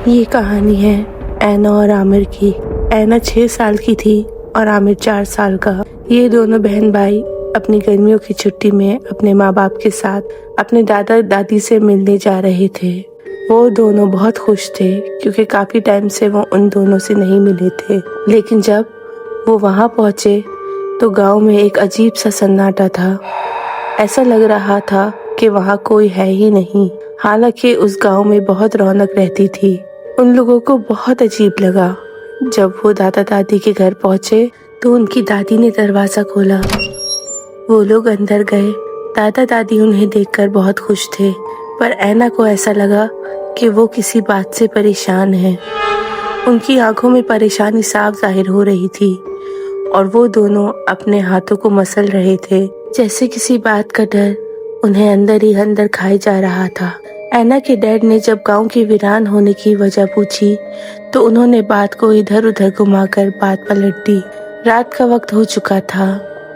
ये कहानी है ऐना और आमिर की। ऐना 6 साल की थी और आमिर 4 साल का। ये दोनों बहन भाई अपनी गर्मियों की छुट्टी में अपने माँ बाप के साथ अपने दादा दादी से मिलने जा रहे थे। वो दोनों बहुत खुश थे क्योंकि काफी टाइम से वो उन दोनों से नहीं मिले थे। लेकिन जब वो वहाँ पहुँचे तो गांव में एक अजीब सा सन्नाटा था। ऐसा लग रहा था कि वहाँ कोई है ही नहीं। हालांकि उस गांव में बहुत रौनक रहती थी। उन लोगों को बहुत अजीब लगा। जब वो दादा दादी के घर पहुंचे तो उनकी दादी ने दरवाजा खोला। वो लोग अंदर गए। दादा दादी उन्हें देखकर बहुत खुश थे, पर ऐना को ऐसा लगा कि वो किसी बात से परेशान है। उनकी आंखों में परेशानी साफ जाहिर हो रही थी और वो दोनों अपने हाथों को मसल रहे थे, जैसे किसी बात का डर उन्हें अंदर ही अंदर खाए जा रहा था। ऐना के डैड ने जब गांव की वीरान होने की वजह पूछी तो उन्होंने बात को इधर उधर घुमाकर बात पलट दी। रात का वक्त हो चुका था।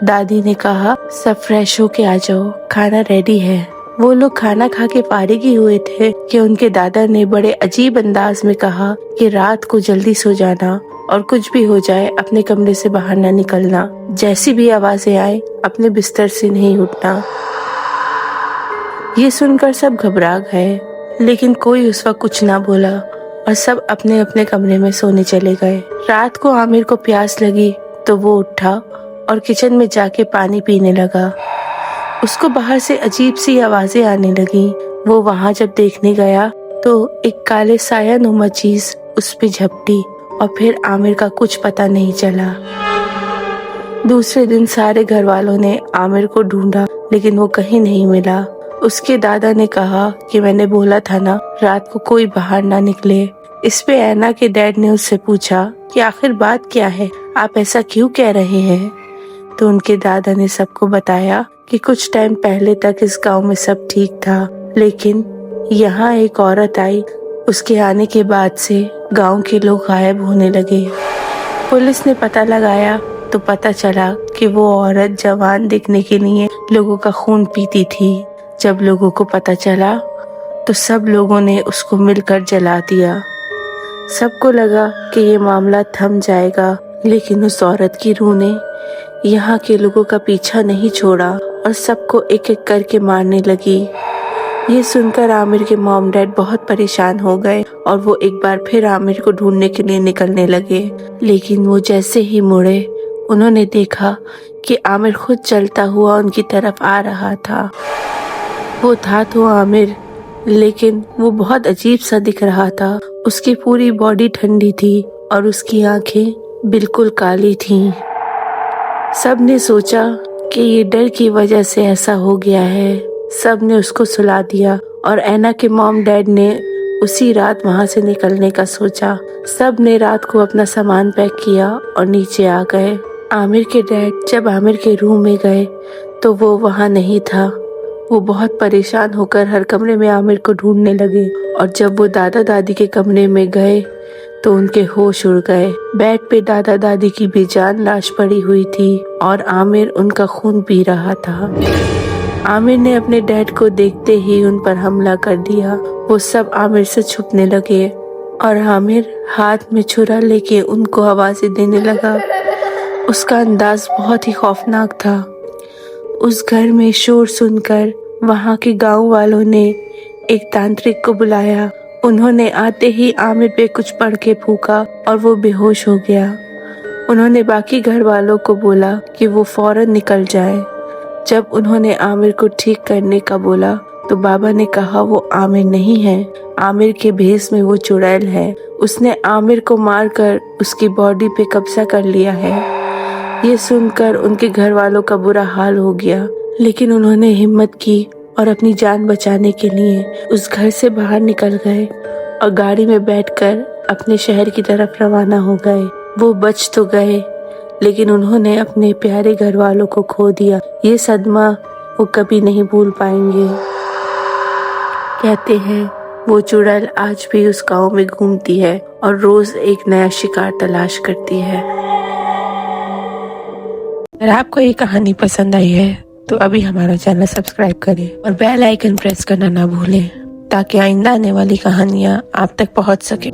दादी ने कहा, सब फ्रेश होके आ जाओ, खाना रेडी है। वो लोग खाना खा के फारिग ही हुए थे कि उनके दादा ने बड़े अजीब अंदाज में कहा कि रात को जल्दी सो जाना और कुछ भी हो जाए अपने कमरे से बाहर न निकलना। जैसी भी आवाजें आए अपने बिस्तर से नहीं उठना। ये सुनकर सब घबरा गए, लेकिन कोई उस वक्त कुछ ना बोला और सब अपने अपने कमरे में सोने चले गए। रात को आमिर को प्यास लगी तो वो उठा और किचन में जाके पानी पीने लगा। उसको बाहर से अजीब सी आवाजें आने लगी। वो वहां जब देखने गया तो एक काले साया नुमा चीज उस पे झपटी और फिर आमिर का कुछ पता नहीं चला। दूसरे दिन सारे घर वालों ने आमिर को ढूंढा, लेकिन वो कहीं नहीं मिला। उसके दादा ने कहा कि मैंने बोला था ना, रात को कोई बाहर ना निकले। इस पे ऐना के डैड ने उससे पूछा कि आखिर बात क्या है, आप ऐसा क्यों कह रहे हैं? तो उनके दादा ने सबको बताया कि कुछ टाइम पहले तक इस गांव में सब ठीक था, लेकिन यहाँ एक औरत आई। उसके आने के बाद से गांव के लोग गायब होने लगे। पुलिस ने पता लगाया तो पता चला कि वो औरत जवान दिखने के लिए लोगों का खून पीती थी। जब लोगों को पता चला तो सब लोगों ने उसको मिलकर जला दिया। सबको लगा कि ये मामला थम जाएगा, लेकिन उस औरत की रूह ने यहाँ के लोगों का पीछा नहीं छोड़ा और सबको एक एक करके मारने लगी। ये सुनकर आमिर के मॉम डैड बहुत परेशान हो गए और वो एक बार फिर आमिर को ढूंढने के लिए निकलने लगे। लेकिन वो जैसे ही मुड़े उन्होंने देखा कि आमिर खुद चलता हुआ उनकी तरफ आ रहा था। वो था तो आमिर, लेकिन वो बहुत अजीब सा दिख रहा था। उसकी पूरी बॉडी ठंडी थी और उसकी आंखें बिल्कुल काली थीं। सब ने सोचा कि ये डर की वजह से ऐसा हो गया है। सब ने उसको सुला दिया और ऐना के मॉम डैड ने उसी रात वहां से निकलने का सोचा। सब ने रात को अपना सामान पैक किया और नीचे आ गए। आमिर के डैड जब आमिर के रूम में गए तो वो वहां नहीं था। वो बहुत परेशान होकर हर कमरे में आमिर को ढूंढने लगे और जब वो दादा दादी के कमरे में गए तो उनके होश उड़ गए। बेड पे दादा दादी की बेजान लाश पड़ी हुई थी और आमिर उनका खून पी रहा था। आमिर ने अपने डैड को देखते ही उन पर हमला कर दिया। वो सब आमिर से छुपने लगे और आमिर हाथ में छुरा लेके उनको आवाजें देने लगा। उसका अंदाज बहुत ही खौफनाक था। उस घर में शोर सुनकर वहां के गांव वालों ने एक तांत्रिक को बुलाया। उन्होंने आते ही आमिर पे कुछ पढ़ के फूंका और वो बेहोश हो गया। उन्होंने बाकी घर वालों को बोला कि वो फौरन निकल जाए। जब उन्होंने आमिर को ठीक करने का बोला तो बाबा ने कहा वो आमिर नहीं है, आमिर के भेष में वो चुड़ैल है। उसने आमिर को मारकर उसकी बॉडी पे कब्जा कर लिया है। ये सुनकर उनके घर वालों का बुरा हाल हो गया, लेकिन उन्होंने हिम्मत की और अपनी जान बचाने के लिए उस घर से बाहर निकल गए और गाड़ी में बैठकर अपने शहर की तरफ रवाना हो गए। वो बच तो गए, लेकिन उन्होंने अपने प्यारे घर वालों को खो दिया। ये सदमा वो कभी नहीं भूल पाएंगे। कहते हैं वो चुड़ैल आज भी उस गांव में घूमती है और रोज एक नया शिकार तलाश करती है। अगर आपको ये कहानी पसंद आई है तो अभी हमारा चैनल सब्सक्राइब करें और बेल आइकन प्रेस करना ना भूलें। ताकि आइंदा आने वाली कहानियाँ आप तक पहुँच सके।